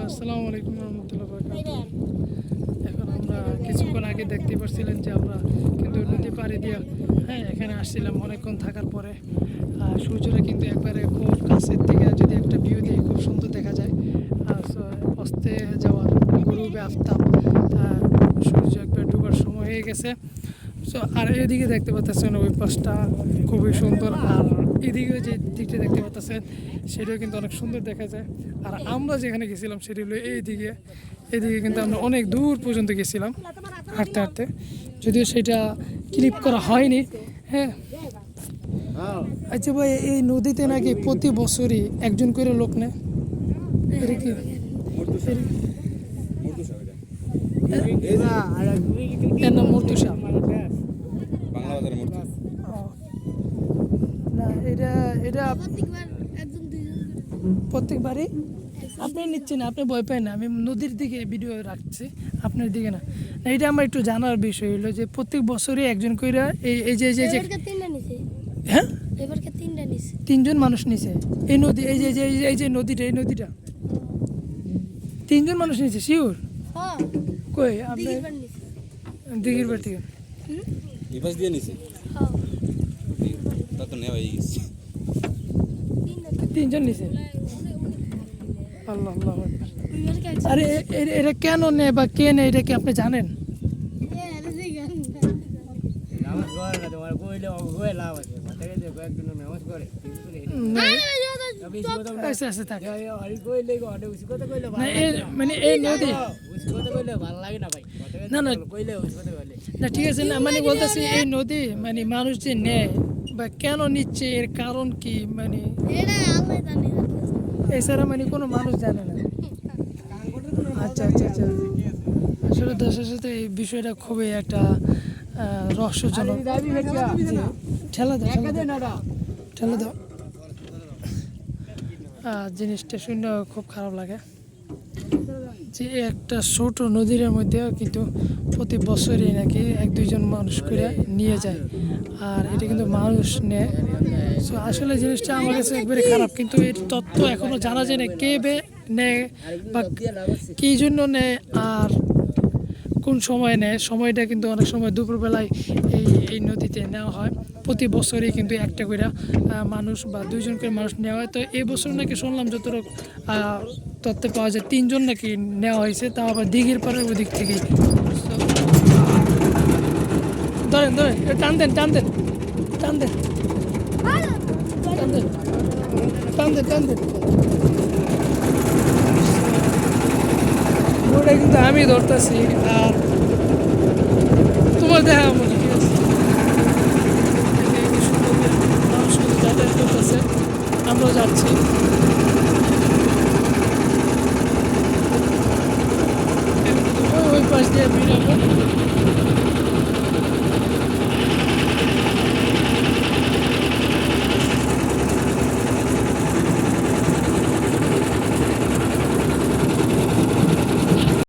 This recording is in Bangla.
আসসালামু আলাইকুম রহমতুল্লাহ বারাকাতুহু। এখন আমরা কিছুক্ষণ আগে দেখতে পাচ্ছিলেন যে আমরা কিন্তু নদী পাড়ি দিয়ে এখানে আসছিলাম অনেকক্ষণ থাকার পরে। সূর্যটা কিন্তু একবারে খুব কাছের থেকে যদি একটা ভিউ দিই খুব সুন্দর দেখা যায়। অস্তে যাওয়ার গরুবে আফতাব, সূর্য একবার ডুবার সময় হয়ে গেছে। সো আর এদিকে দেখতে পাচ্ছেন ওই পাশটা খুবই সুন্দর, আর এদিকে যে দিকটা দেখতে পাচ্ছেন সেটাও কিন্তু অনেক সুন্দর দেখা যায়। আর আমরা যেখানে গেছিলাম সেটি হলো এদিকে কিন্তু আমরা অনেক দূর পর্যন্ত গেছিলাম হাঁটতে হাঁটতে, যদিও সেটা ক্লিপ করা হয়নি। আচ্ছা ভাই, এই নদীতে নাকি প্রতি বছরই একজন করে লোক নেয়, এটা কি? এর নাম মর্তুসা। না, এটা প্রত্যেকবারই আপনি নিচ্ছেন, আপনি ভয় পায় না। আমি নদীর দিকে ভিডিও রাখছি, আপনার দিকে না। এটা আমার একটু জানার বিষয় হলো যে প্রত্যেক বছরই একজন কইরা এই যে হ্যাঁ তিনজন মানুষ নিছে এই নদী, এই যে নদীটা তিনজন মানুষ নিছে শিওর? কই আপনি দিঘির বাড়ি থেকে দিয়ে নিছে তা তো নেওয়া হয়ে গেছে। তিনজন নিছে। আল্লাহ আল্লাহ আকবার। আরে এটা কেন নেয় বা কে নেয় এটা কি আপনি জানেন? আচ্ছা আচ্ছা থাক। মানে এই নদী না না না ঠিক আছে না, মানে বলতেছি এই নদী মানে মানুষ যে নেয় বা কেন নিচ্ছে এর কারণ কি, মানে এছাড়া মানে কোনো মানুষ জানে না। আচ্ছা আচ্ছা আচ্ছা, আসলে দেশের সাথে এই বিষয়টা খুবই একটা রহস্যজনক। ঠেলা দাও জিনিসটা শুনে খুব খারাপ লাগে যে একটা ছোট নদীর মধ্যে কিন্তু প্রতি বছরই নাকি এক দুইজন মানুষ করে নিয়ে যায়, আর এটা কিন্তু মানুষ নেয়। সো আসলে জিনিসটা আমার কাছে একবারে খারাপ, কিন্তু এর তথ্য এখনো জানা যায় না কে নেয় বা কী জন্য নেয় আর কোন সময় নেয়। সময়টা কিন্তু অনেক সময় দুপুরবেলায় এই নদীতে নেওয়া হয়। প্রতি বছরই কিন্তু একটা করে মানুষ বা দুইজন করে মানুষ নেওয়া হয়। তো এই বছর নাকি শুনলাম যতটুকু তথ্য পাওয়া যায় তিনজন নাকি নেওয়া হয়েছে, তাও আবার দিঘির পাড়ে ওদিক থেকেই। ধরেন টান দেন ওটা কিন্তু আমি ধরতেছি আর তোমার দেখা মনে, ঠিক আছে? মানুষ কিন্তু যাতায়াত করতেছে, আমরাও যাচ্ছি। ওই পাশ দিয়ে বেরোবো।